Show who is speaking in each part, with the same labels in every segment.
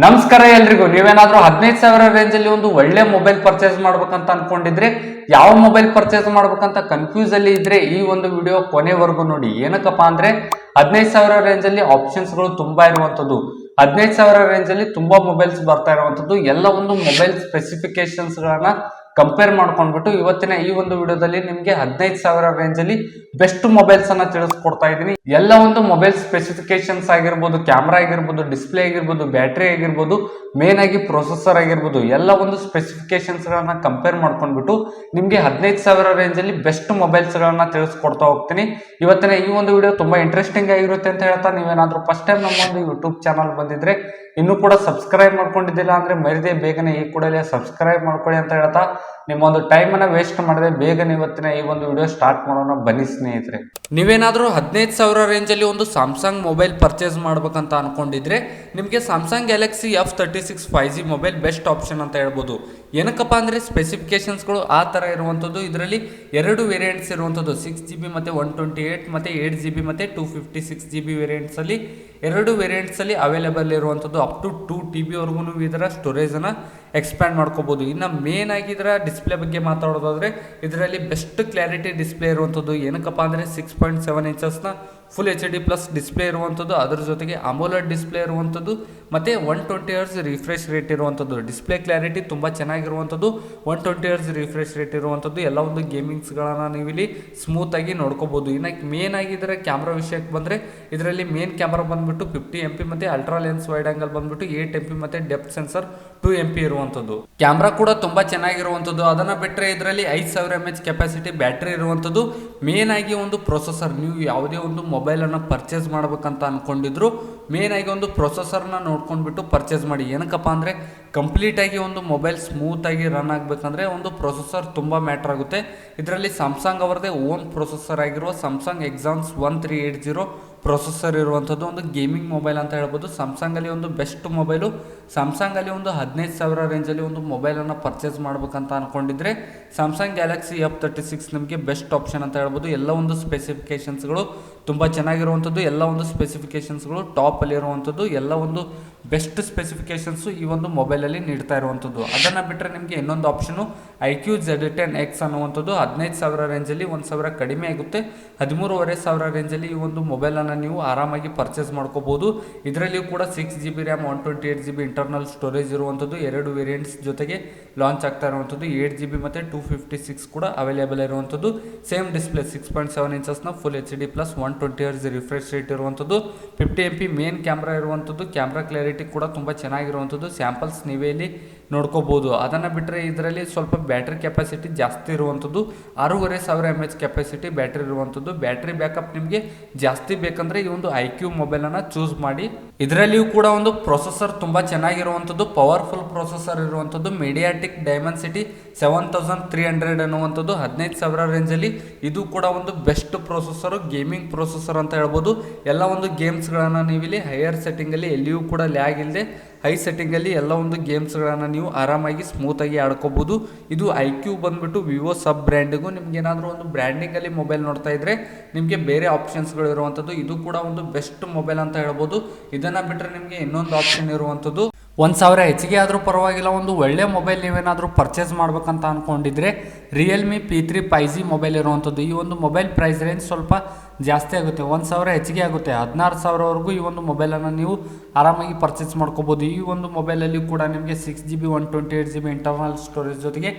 Speaker 1: ನಮಸ್ಕಾರ ಎಲ್ರಿಗೂ. ನೀವೇನಾದ್ರೂ 15,000 ರೇಂಜ್ ಅಲ್ಲಿ ಒಂದು ಒಳ್ಳೆ ಮೊಬೈಲ್ ಪರ್ಚೇಸ್ ಮಾಡ್ಬೇಕಂತ ಅನ್ಕೊಂಡಿದ್ರೆ, ಯಾವ ಮೊಬೈಲ್ ಪರ್ಚೇಸ್ ಮಾಡ್ಬೇಕಂತ ಕನ್ಫ್ಯೂಸ್ ಅಲ್ಲಿ ಇದ್ರೆ ಈ ಒಂದು ವಿಡಿಯೋ ಕೊನೆವರೆಗೂ ನೋಡಿ. ಏನಕ್ಕಪ್ಪ ಅಂದ್ರೆ 15,000 ರೇಂಜ್ ಅಲ್ಲಿ ಆಪ್ಷನ್ಸ್ ಗಳು ತುಂಬಾ ಇರುವಂತದ್ದು. 15,000 ರೇಂಜ್ ಅಲ್ಲಿ ತುಂಬಾ ಮೊಬೈಲ್ಸ್ ಬರ್ತಾ ಇರುವಂತದ್ದು. ಎಲ್ಲ ಒಂದು ಮೊಬೈಲ್ ಸ್ಪೆಸಿಫಿಕೇಶನ್ಸ್ ಗಳನ್ನ ಕಂಪೇರ್ ಮಾಡ್ಕೊಂಡ್ಬಿಟ್ಟು ಇವತ್ತಿನ ಈ ಒಂದು ವಿಡಿಯೋದಲ್ಲಿ ನಿಮ್ಗೆ 15,000 ರೇಂಜ್ ಅಲ್ಲಿ ಬೆಸ್ಟ್ ಮೊಬೈಲ್ಸ್ ಅನ್ನ ತಿಳಿಸ್ಕೊಡ್ತಾ ಇದ್ದೀನಿ. ಎಲ್ಲ ಒಂದು ಮೊಬೈಲ್ ಸ್ಪೆಸಿಫಿಕೇಶನ್ಸ್ ಆಗಿರ್ಬೋದು, ಕ್ಯಾಮ್ರಾ ಆಗಿರ್ಬೋದು, ಡಿಸ್ಪ್ಲೇ ಆಗಿರ್ಬೋದು, ಬ್ಯಾಟ್ರಿ ಆಗಿರ್ಬೋದು, ಮೇನ್ ಆಗಿ ಪ್ರೊಸೆಸರ್ ಆಗಿರ್ಬೋದು, ಎಲ್ಲ ಒಂದು ಸ್ಪೆಸಿಫಿಕೇಶನ್ಸ್ ಗಳನ್ನ ಕಂಪೇರ್ ಮಾಡ್ಕೊಂಡ್ಬಿಟ್ಟು ನಿಮ್ಗೆ 15,000 ರೇಂಜ್ ಅಲ್ಲಿ ಬೆಸ್ಟ್ ಮೊಬೈಲ್ಸ್ ಗಳನ್ನ ತಿಳಿಸ್ಕೊಡ್ತಾ ಹೋಗ್ತೀನಿ. ಇವತ್ತಿನ ಈ ಒಂದು ವಿಡಿಯೋ ತುಂಬಾ ಇಂಟ್ರೆಸ್ಟಿಂಗ್ ಆಗಿರುತ್ತೆ ಅಂತ ಹೇಳ್ತಾ, ನೀವೇನಾದ್ರೂ ಫಸ್ಟ್ ಟೈಮ್ ನಮ್ಮ ಒಂದು ಯೂಟ್ಯೂಬ್ ಚಾನಲ್ ಬಂದಿದ್ರೆ ಇನ್ನೂ ಕೂಡ ಸಬ್ಸ್ಕ್ರೈಬ್ ಮಾಡ್ಕೊಂಡಿದ್ದಿಲ್ಲ ಅಂದ್ರೆ ಮರಿದೇ ಬೇಗನೆ ಈ ಕೂಡಲೇ ಸಬ್ಸ್ಕ್ರೈಬ್ ಮಾಡ್ಕೊಳ್ಳಿ ಅಂತ ಹೇಳ್ತಾ, ನಿಮ್ಮ ಒಂದು ಟೈಮ್ ಅನ್ನ ವೇಸ್ಟ್ ಮಾಡದೆ ಬೇಗನೆ ಇವತ್ತಿನ ಈ ಒಂದು ವಿಡಿಯೋ ಸ್ಟಾರ್ಟ್ ಮಾಡೋಣ ಬನ್ನಿ ಸ್ನೇಹಿತರೆ. ನೀವೇನಾದ್ರೂ 15,000 ರೇಂಜ್ ಅಲ್ಲಿ ಒಂದು ಸ್ಯಾಮ್ಸಂಗ್ ಮೊಬೈಲ್ ಪರ್ಚೇಸ್ ಮಾಡ್ಬೇಕಂತ ಅನ್ಕೊಂಡಿದ್ರೆ ನಿಮಗೆ Samsung Galaxy F36 5G mobile best option ಅಂತ ಹೇಳ್ಬೋದು. ಏನಕ್ಕಪ್ಪ ಅಂದ್ರೆ ಸ್ಪೆಸಿಫಿಕೇಶನ್ಸ್ಗಳು ಆ ತರ ಇರುವಂತದ್ದು. ಇದರಲ್ಲಿ ಎರಡು ವೇರಿಯಂಟ್ಸ್ ಇರುವಂತದ್ದು, 6GB ಮತ್ತೆ 128 ಮತ್ತೆ 8GB ಮತ್ತೆ 256GB ವೇರಿಯಂಟ್ಸ್ ಅಲ್ಲಿ ಎರಡು ವೇರಿಯಂಟ್ಸ್ ಅಲ್ಲಿ ಅವೈಲೇಬಲ್ ಇರುವಂತದ್ದು. ಅಪ್ ಟು 2TB ವರೆಗೂ ಇದರ ಸ್ಟೋರೇಜ್ ಅನ್ನ ಎಕ್ಸ್ಪ್ಯಾಂಡ್ ಮಾಡ್ಕೋಬಹುದು. ಇನ್ನು ಮೇನ್ ಆಗಿ ಇದರ ಡಿಸ್ಪ್ಲೇ ಬಗ್ಗೆ ಮಾತಾಡೋದಾದ್ರೆ ಇದರಲ್ಲಿ ಬೆಸ್ಟ್ ಕ್ಲಾರಿಟಿ ಡಿಸ್ಪ್ಲೇ ಇರುವಂತದ್ದು. ಏನಕ್ಕಪ್ಪ ಅಂದ್ರೆ 6.7 ಇಂಚಸ್ನ ಫುಲ್ HD ಪ್ಲಸ್ ಡಿಸ್ಪ್ಲೇ ಇರುವಂಥದ್ದು, ಅದರ ಜೊತೆಗೆ ಅಮೋಲೆಡ್ ಡಿಸ್ಪ್ಲೇ ಇರುವಂಥದ್ದು, ಮತ್ತು 120 Hz ರಿಫ್ರೆಶ್ ರೇಟ್ ಇರುವಂಥದ್ದು. ಡಿಸ್ಪ್ಲೇ ಕ್ಲಾರಿಟಿ ತುಂಬ ಚೆನ್ನಾಗಿರುವಂಥದ್ದು, 120 Hz ರಿಫ್ರೆಶ್ ರೇಟ್ ಇರುವಂಥದ್ದು. ಎಲ್ಲ ಒಂದು ಗೇಮಿಂಗ್ಸ್ಗಳನ್ನು ನೀವು ಇಲ್ಲಿ ಸ್ಮೂತಾಗಿ ನೋಡ್ಕೋಬೋದು. ಇನ್ನು ಮೇನ್ ಆಗಿ ಇದರ ಕ್ಯಾಮ್ರಾ ವಿಷಯಕ್ಕೆ ಬಂದರೆ ಇದರಲ್ಲಿ ಮೇನ್ ಕ್ಯಾಮ್ರಾ ಬಂದುಬಿಟ್ಟು 50 MP ಮತ್ತು ಅಲ್ಟ್ರಾ ಲೆನ್ಸ್ ವೈಡ್ ಆಂಗಲ್ ಬಂದುಬಿಟ್ಟು 8 MP ಮತ್ತು ಡೆಪ್ತ್ ಸೆನ್ಸರ್ 2 MP ಇರುವಂಥದ್ದು. ಕ್ಯಾಮ್ರಾ ಕೂಡ ತುಂಬ ಚೆನ್ನಾಗಿರುವಂಥದ್ದು. ಅದನ್ನು ಬಿಟ್ಟರೆ ಇದರಲ್ಲಿ 5,000 mAh ಕೆಪಾಸಿಟಿ ಬ್ಯಾಟ್ರಿ ಇರುವಂಥದ್ದು. ಮೇನ್ ಆಗಿ ಒಂದು ಪ್ರೊಸೆಸರ್, ನೀವು ಯಾವುದೇ ಒಂದು ಮೊಬೈಲನ್ನು ಪರ್ಚೇಸ್ ಮಾಡ್ಬೇಕಂತ ಅನ್ಕೊಂಡಿದ್ರು ಮೇನ್ ಆಗಿ ಒಂದು ಪ್ರೊಸೆಸರ್ನ ನೋಡ್ಕೊಂಡ್ಬಿಟ್ಟು ಪರ್ಚೇಸ್ ಮಾಡಿ. ಏನಕ್ಕಪ್ಪ ಅಂದರೆ ಕಂಪ್ಲೀಟಾಗಿ ಒಂದು ಮೊಬೈಲ್ ಸ್ಮೂತಾಗಿ ರನ್ ಆಗಬೇಕಂದ್ರೆ ಒಂದು ಪ್ರೊಸೆಸರ್ ತುಂಬ ಮ್ಯಾಟ್ರ್ ಆಗುತ್ತೆ. ಇದರಲ್ಲಿ ಸ್ಯಾಮ್ಸಂಗ್ ಅವರದೇ ಓನ್ ಪ್ರೊಸೆಸರ್ ಆಗಿರುವ ಸ್ಯಾಮ್ಸಂಗ್ ಎಕ್ಸಾನ್ಸ್ 1380 ಪ್ರೊಸೆಸರ್ ಇರುವಂಥದ್ದು ಒಂದು ಗೇಮಿಂಗ್ ಮೊಬೈಲ್ ಅಂತ ಹೇಳ್ಬೋದು. ಸ್ಯಾಮ್ಸಂಗಲ್ಲಿ ಒಂದು ಬೆಸ್ಟ್ ಮೊಬೈಲು. ಸ್ಯಾಮ್ಸಂಗಲ್ಲಿ ಒಂದು 15,000 ರೇಂಜಲ್ಲಿ ಒಂದು ಮೊಬೈಲನ್ನು ಪರ್ಚೇಸ್ ಮಾಡ್ಬೇಕಂತ ಅಂದ್ಕೊಂಡಿದ್ರೆ ಸ್ಯಾಮ್ಸಂಗ್ ಗ್ಯಾಲಕ್ಸಿ F36 ನಿಮಗೆ ಬೆಸ್ಟ್ ಆಪ್ಷನ್ ಅಂತ ಹೇಳ್ಬೋದು. ಎಲ್ಲ ಒಂದು ಸ್ಪೆಸಿಫಿಕೇಷನ್ಸ್ಗಳು ತುಂಬ ಚೆನ್ನಾಗಿರುವಂಥದ್ದು, ಎಲ್ಲ ಒಂದು ಸ್ಪೆಸಿಫಿಕೇಷನ್ಸ್ಗಳು ಟಾಪಲ್ಲಿ ಇರುವಂಥದ್ದು, ಎಲ್ಲ ಒಂದು ಬೆಸ್ಟ್ ಸ್ಪೆಸಿಫಿಕೇಷನ್ಸು ಈ ಒಂದು ಮೊಬೈಲಲ್ಲಿ ನೀಡ್ತಾ ಇರುವಂಥದ್ದು. ಅದನ್ನು ಬಿಟ್ಟರೆ ನಿಮಗೆ ಇನ್ನೊಂದು ಆಪ್ಷನು IQ Z10X ಅನ್ನುವಂಥದ್ದು 15,000 ರೇಂಜಲ್ಲಿ 1,000 ಕಡಿಮೆ ಆಗುತ್ತೆ. 13,500 ರೇಂಜಲ್ಲಿ ಈ ಒಂದು ಮೊಬೈಲನ್ನು ನೀವು ಆರಾಮಾಗಿ ಪರ್ಚೇಸ್ ಮಾಡ್ಕೋಬೋದು. ಇದರಲ್ಲಿಯೂ ಕೂಡ 6GB RAM 128GB internal storage ಇರುವಂಥದ್ದು, ಎರಡು ವೇರಿಯಂಟ್ಸ್ ಜೊತೆಗೆ ಲಾಂಚ್ ಆಗ್ತಾ ಇರುವಂಥದ್ದು. 8GB ಮತ್ತು 256 ಕೂಡ ಅವೈಲೇಬಲ್ ಇರುವಂಥದ್ದು. ಸೇಮ್ ಡಿಸ್ಪ್ಲೇ 6.7 ಇಂಚಸ್ನ full HD plus 120 Hz refresh rate ಇರುವಂಥದ್ದು. 50 MP ಮೇನ್ ಕ್ಯಾಮ್ರಾ ಇರುವಂಥದ್ದು. ಕ್ಯಾಮ್ರಾ ಕ್ಲಾರಿಟಿ ಕೂಡ ತುಂಬ ಚೆನ್ನಾಗಿರುವಂಥದ್ದು. ಸ್ಯಾಂಪಲ್ಸ್ ನೀವೇ ಇಲ್ಲಿ ನೋಡ್ಕೋಬೋದು. ಅದನ್ನು ಬಿಟ್ಟರೆ ಇದರಲ್ಲಿ ಸ್ವಲ್ಪ ಬ್ಯಾಟ್ರಿ ಕೆಪಾಸಿಟಿ ಜಾಸ್ತಿ ಇರುವಂಥದ್ದು. 6,500 mAh ಕೆಪಾಸಿಟಿ ಬ್ಯಾಟ್ರಿ ಇರುವಂಥದ್ದು. ಬ್ಯಾಟ್ರಿ ಬ್ಯಾಕಪ್ ನಿಮಗೆ ಜಾಸ್ತಿ ಬೇಕಂದ್ರೆ ಈ ಒಂದು IQ ಮೊಬೈಲನ್ನು ಚೂಸ್ ಮಾಡಿ. ಇದರಲ್ಲಿಯೂ ಕೂಡ ಒಂದು ಪ್ರೊಸೆಸರ್ ತುಂಬ ಚೆನ್ನಾಗಿರುವಂಥದ್ದು, ಪವರ್ಫುಲ್ ಪ್ರೊಸೆಸರ್ ಇರುವಂಥದ್ದು. ಮೀಡಿಯಾಟಿಕ್ ಡೈಮೆನ್ಸಿಟಿ 7300 ಅನ್ನುವಂಥದ್ದು 15,000 ರೇಂಜಲ್ಲಿ ಇದು ಕೂಡ ಒಂದು ಬೆಸ್ಟ್ ಪ್ರೊಸೆಸರು, ಗೇಮಿಂಗ್ ಪ್ರೊಸೆಸರ್ ಅಂತ ಹೇಳ್ಬೋದು. ಎಲ್ಲ ಒಂದು ಗೇಮ್ಸ್ಗಳನ್ನು ನೀವು ಇಲ್ಲಿ ಹೈಯರ್ ಸೆಟ್ಟಿಂಗಲ್ಲಿ ಎಲ್ಲಿಯೂ ಕೂಡ ಲ್ಯಾಗ್ ಇಲ್ಲದೆ ಹೈ ಸೆಟ್ಟಿಂಗಲ್ಲಿ ಎಲ್ಲ ಒಂದು ಗೇಮ್ಸ್ಗಳನ್ನು ನೀವು ಆರಾಮಾಗಿ ಸ್ಮೂತಾಗಿ ಆಡ್ಕೋಬೋದು. ಇದು IQ ಬಂದುಬಿಟ್ಟು ವಿವೋ ಸಬ್ ಬ್ರ್ಯಾಂಡಿಗೂ. ನಿಮ್ಗೆ ಏನಾದರೂ ಒಂದು ಬ್ರ್ಯಾಂಡಿಂಗಲ್ಲಿ ಮೊಬೈಲ್ ನೋಡ್ತಾ ಇದ್ರೆ ನಿಮಗೆ ಬೇರೆ ಆಪ್ಷನ್ಸ್ಗಳು ಇರುವಂಥದ್ದು. ಇದು ಕೂಡ ಒಂದು ಬೆಸ್ಟ್ ಮೊಬೈಲ್ ಅಂತ ಹೇಳ್ಬೋದು. ಇದನ್ನು ಬಿಟ್ಟರೆ ನಿಮಗೆ ಇನ್ನೊಂದು ಆಪ್ಷನ್ ಇರುವಂಥದ್ದು 1,000 ಹೆಚ್ಚಿಗೆ ಆದರೂ ಪರವಾಗಿಲ್ಲ ಒಂದು ಒಳ್ಳೆ ಮೊಬೈಲ್ ನೀವೇನಾದರೂ ಪರ್ಚೇಸ್ ಮಾಡ್ಬೇಕಂತ ಅಂದ್ಕೊಂಡಿದ್ರೆ ರಿಯಲ್ಮಿ P3 5G ಮೊಬೈಲ್ ಇರುವಂಥದ್ದು. ಈ ಒಂದು ಮೊಬೈಲ್ ಪ್ರೈಸ್ ರೇಂಜ್ ಸ್ವಲ್ಪ ಜಾಸ್ತಿ ಆಗುತ್ತೆ, 1,000 ಹೆಚ್ಚಿಗೆ ಆಗುತ್ತೆ. 16,000ವರೆಗೂ ಈ ಒಂದು ಮೊಬೈಲನ್ನು ನೀವು ಆರಾಮಾಗಿ ಪರ್ಚೇಸ್ ಮಾಡ್ಕೋಬೋದು. ಈ ಒಂದು ಮೊಬೈಲಲ್ಲಿ ಕೂಡ ನಿಮಗೆ 6GB 128GB ಇಂಟರ್ನಲ್ ಸ್ಟೋರೇಜ್ ಜೊತೆಗೆ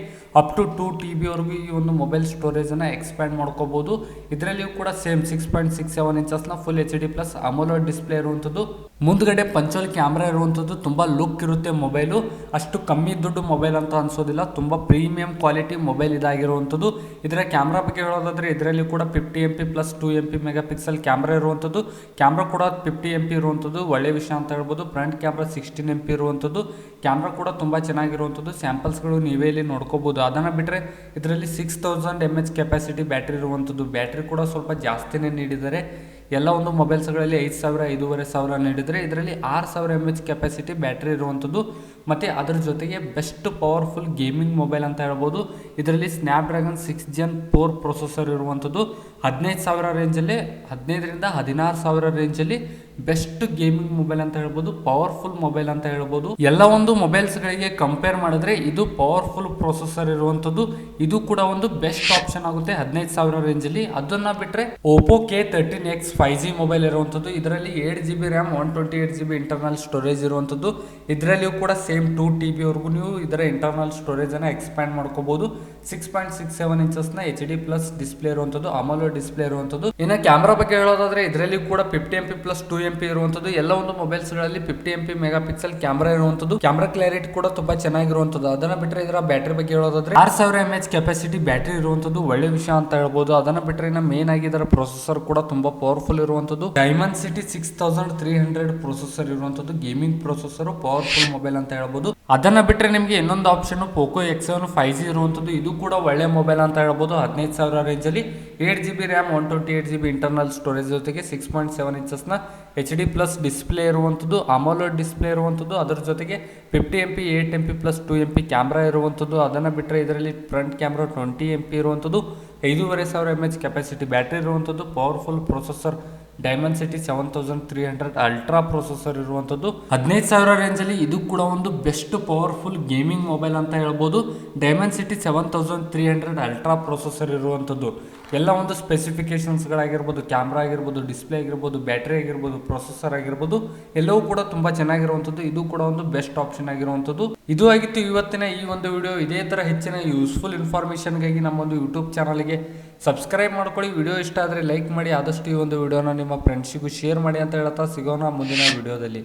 Speaker 1: ಅಪ್ ಟು 2TB ವರೆಗೂ ಈ ಒಂದು ಮೊಬೈಲ್ ಸ್ಟೋರೇಜನ್ನು ಎಕ್ಸ್ಪ್ಯಾಂಡ್ ಮಾಡ್ಕೋಬೋದು. ಇದರಲ್ಲಿಯೂ ಕೂಡ ಸೇಮ್ 6.67 ಇಂಚಸ್ನ full HD plus AMOLED display ಇರುವಂಥದ್ದು. ಮುಂದ್ಗಡೆ ಪಂಚೋಲ್ ಕ್ಯಾಮ್ರಾ ಇರುವಂಥದ್ದು. ತುಂಬ ಲುಕ್ ಇರುತ್ತೆ ಮೊಬೈಲು, ಅಷ್ಟು ಕಮ್ಮಿ ದುಡ್ಡು ಮೊಬೈಲ್ ಅಂತ ಅನ್ಸೋದಿಲ್ಲ. ತುಂಬ ಪ್ರೀಮಿಯಂ ಕ್ವಾಲಿಟಿ ಮೊಬೈಲ್ ಇದಾಗಿರುವಂಥದ್ದು. ಇದರ ಕ್ಯಾಮ್ರಾ ಬಗ್ಗೆ ಹೇಳೋದಾದರೆ ಇದರಲ್ಲಿ ಕೂಡ 50 MP plus 2 MP megapixel camera ಇರುವಂಥದ್ದು. ಕ್ಯಾಮ್ರಾ ಕೂಡ 50 MP ಇರುವಂಥದ್ದು ಒಳ್ಳೆ ವಿಷಯ ಅಂತ ಹೇಳ್ಬೋದು. ಫ್ರಂಟ್ ಕ್ಯಾಮ್ರಾ 16 MP ಇರುವಂಥದ್ದು. ಕ್ಯಾಮ್ರಾ ಕೂಡ ತುಂಬ ಚೆನ್ನಾಗಿರುವಂಥದ್ದು. ಸ್ಯಾಂಪಲ್ಸ್ಗಳು ನೀವೇ ಇಲ್ಲಿ ನೋಡ್ಕೋಬೋದು. ಅದನ್ನು ಬಿಟ್ಟರೆ ಇದರಲ್ಲಿ 6,000 mAh ಕೆಪಾಸಿಟಿ ಬ್ಯಾಟ್ರಿ ಇರುವಂಥದ್ದು. ಬ್ಯಾಟ್ರಿ ಕೂಡ ಸ್ವಲ್ಪ ಜಾಸ್ತಿನೇ ನೀಡಿದ್ದಾರೆ. ಎಲ್ಲ ಒಂದು ಮೊಬೈಲ್ಸ್ಗಳಲ್ಲಿ 5,000 5,500 ನೀಡಿದರೆ ಇದರಲ್ಲಿ 6,000 mAh ಕೆಪಾಸಿಟಿ ಬ್ಯಾಟ್ರಿ ಇರುವಂಥದ್ದು. ಮತ್ತು ಅದರ ಜೊತೆಗೆ ಬೆಸ್ಟ್ ಪವರ್ಫುಲ್ ಗೇಮಿಂಗ್ ಮೊಬೈಲ್ ಅಂತ ಹೇಳ್ಬೋದು. ಇದರಲ್ಲಿ ಸ್ನ್ಯಾಪ್ಡ್ರ್ಯಾಗನ್ 6 Gen 4 ಪ್ರೊಸೆಸರ್ ಇರುವಂಥದ್ದು. 15,000 ರೇಂಜಲ್ಲಿ 15ರಿಂದ 16,000 ರೇಂಜಲ್ಲಿ ಬೆಸ್ಟ್ ಗೇಮಿಂಗ್ ಮೊಬೈಲ್ ಅಂತ ಹೇಳ್ಬೋದು, ಪವರ್ಫುಲ್ ಮೊಬೈಲ್ ಅಂತ ಹೇಳ್ಬೋದು. ಎಲ್ಲ ಒಂದು ಮೊಬೈಲ್ಸ್ ಗಳಿಗೆ ಕಂಪೇರ್ ಮಾಡಿದ್ರೆ ಇದು ಪವರ್ಫುಲ್ ಪ್ರೊಸೆಸರ್ ಇರುವಂತದ್ದು. ಇದು ಕೂಡ ಒಂದು ಬೆಸ್ಟ್ ಆಪ್ಷನ್ ಆಗುತ್ತೆ 15,000 ರೇಂಜ್ ಅಲ್ಲಿ. ಅದನ್ನ ಬಿಟ್ರೆ Oppo K13X 5G ಮೊಬೈಲ್ ಇರುವಂತದ್ದು. ಇದರಲ್ಲಿ 8GB RAM 128GB internal storage ಇರುವಂತದ್ದು. ಇದರಲ್ಲಿಯೂ ಕೂಡ ಸೇಮ್ 2TB ವರೆಗೂ ನೀವು ಇದರ ಇಂಟರ್ನಲ್ ಸ್ಟೋರೇಜ್ ಅನ್ನ ಎಕ್ಸ್ಪ್ಯಾಂಡ್ ಮಾಡ್ಕೋಬಹುದು. 6.67 ಇಂಚಸ್ ನ HD ಪ್ಲಸ್ ಡಿಸ್ಪ್ಲೇ ಇರುವಂತದ್ದು, AMOLED ಡಿಸ್ಪ್ಲೇ ಇರುವಂತದ್ದು. ಇನ್ನು ಕ್ಯಾಮ್ರಾ ಬಗ್ಗೆ ಹೇಳೋದಾದ್ರೆ ಇದರಲ್ಲಿ ಕೂಡ 50MP ಪ್ಲಸ್ 2MP ಇರುವಂತದ್ದು. ಎಲ್ಲ ಒಂದು ಮೊಬೈಲ್ಸ್ ಗಳಲ್ಲಿ 50MP ಮೆಗಾ ಪಿಕ್ಸೆಲ್ ಕ್ಯಾಮ್ರಾ ಇರುವಂತದ್ದು. ಕ್ಯಾಮ್ರಾ ಕ್ಲಾರಿಟಿ ಕೂಡ ತುಂಬಾ ಚೆನ್ನಾಗಿರುವಂತದ್ದು. ಅದನ್ನ ಬಿಟ್ಟರೆ ಇದರ ಬ್ಯಾಟರಿ ಬಗ್ಗೆ ಹೇಳೋದಾದ್ರೆ 6000 mAh ಕೆಪಾಸಿಟಿ ಬ್ಯಾಟರಿ ಇರುವಂತದ್ದು ಒಳ್ಳೆ ವಿಷಯ ಅಂತ ಹೇಳ್ಬೋದು. ಅದನ್ನ ಬಿಟ್ಟರೆ ಇನ್ನು ಮೇನ್ ಆಗಿ ಇದರ ಪ್ರೊಸೆಸರ್ ಕೂಡ ತುಂಬಾ ಪವರ್ಫುಲ್ ಇರುವಂತದ್ದು. Dimensity 6300 ಪ್ರೊಸೆಸರ್ ಇರುವಂತದ್ದು, ಗೇಮಿಂಗ್ ಪ್ರೊಸೆಸರ್, ಪವರ್ಫುಲ್ ಮೊಬೈಲ್ ಅಂತ ಹೇಳ್ಬೋದು. ಅದನ್ನ ಬಿಟ್ಟರೆ ನಿಮಗೆ ಇನ್ನೊಂದು ಆಪ್ಷನ್ Poco X7 5G ಇರುವಂತದ್ದು. ಇದು ಕೂಡ ಒಳ್ಳೆ ಮೊಬೈಲ್ ಅಂತ ಹೇಳ್ಬೋದು. 15,000 ರೇಂಜ್ ಅಲ್ಲಿ 8GB RAM 128GB internal storage ಜೊತೆಗೆ 6.7 ಇಂಚಸ್ ನ HD ಪ್ಲಸ್ ಡಿಸ್ಪ್ಲೇ ಇರುವಂತದ್ದು, AMOLED ಡಿಸ್ಪ್ಲೇ ಇರುವಂತದ್ದು. ಅದರ ಜೊತೆಗೆ 50MP 8MP plus 2MP camera ಇರುವಂತದ್ದು. ಅದನ್ನ ಬಿಟ್ಟರೆ ಇದರಲ್ಲಿ ಫ್ರಂಟ್ ಕ್ಯಾಮ್ರಾ 20MP ಇರುವಂತದ್ದು, 5500 mAh ಕೆಪಾಸಿಟಿ ಬ್ಯಾಟರಿ ಇರುವಂತದ್ದು, powerful processor Dimensity 7300 ultra processor ಇರುವಂತದ್ದು. 15,000 ರೇಂಜ್ ಅಲ್ಲಿ ಇದು ಕೂಡ ಒಂದು ಬೆಸ್ಟ್ ಪವರ್ಫುಲ್ ಗೇಮಿಂಗ್ ಮೊಬೈಲ್ ಅಂತ ಹೇಳ್ಬೋದು. Dimensity 7300 ಅಲ್ಟ್ರಾ ಪ್ರೊಸೆಸರ್ ಇರುವಂತದ್ದು. ಎಲ್ಲ ಒಂದು ಸ್ಪೆಸಿಫಿಕೇಶನ್ಸ್ ಗಳಾಗಿರ್ಬೋದು, ಕ್ಯಾಮ್ರಾ ಆಗಿರ್ಬೋದು, ಡಿಸ್ಪ್ಲೇ ಆಗಿರ್ಬೋದು, ಬ್ಯಾಟರಿ ಆಗಿರ್ಬೋದು, ಪ್ರೊಸೆಸರ್ ಆಗಿರ್ಬೋದು, ಎಲ್ಲವೂ ಕೂಡ ತುಂಬಾ ಚೆನ್ನಾಗಿರುವಂತದ್ದು. ಇದು ಕೂಡ ಒಂದು ಬೆಸ್ಟ್ ಆಪ್ಷನ್ ಆಗಿರುವಂತದ್ದು. ಇದು ಆಗಿತ್ತು ಇವತ್ತಿನ ಈ ಒಂದು ವಿಡಿಯೋ. ಇದೇ ತರ ಹೆಚ್ಚಿನ ಯೂಸ್ಫುಲ್ ಇನ್ಫಾರ್ಮೇಶನ್ಗಾಗಿ ನಮ್ಮ ಒಂದು ಯೂಟ್ಯೂಬ್ ಚಾನಲ್ಗೆ ಸಬ್ಸ್ಕ್ರೈಬ್ ಮಾಡ್ಕೊಳ್ಳಿ. ವಿಡಿಯೋ ಇಷ್ಟ ಆದರೆ ಲೈಕ್ ಮಾಡಿ, ಆದಷ್ಟು ಈ ಒಂದು ವಿಡಿಯೋನ ನಿಮ್ಮ ಫ್ರೆಂಡ್ಸಿಗೂ ಶೇರ್ ಮಾಡಿ ಅಂತ ಹೇಳ್ತಾ ಸಿಗೋಣ ಮುಂದಿನ ವಿಡಿಯೋದಲ್ಲಿ.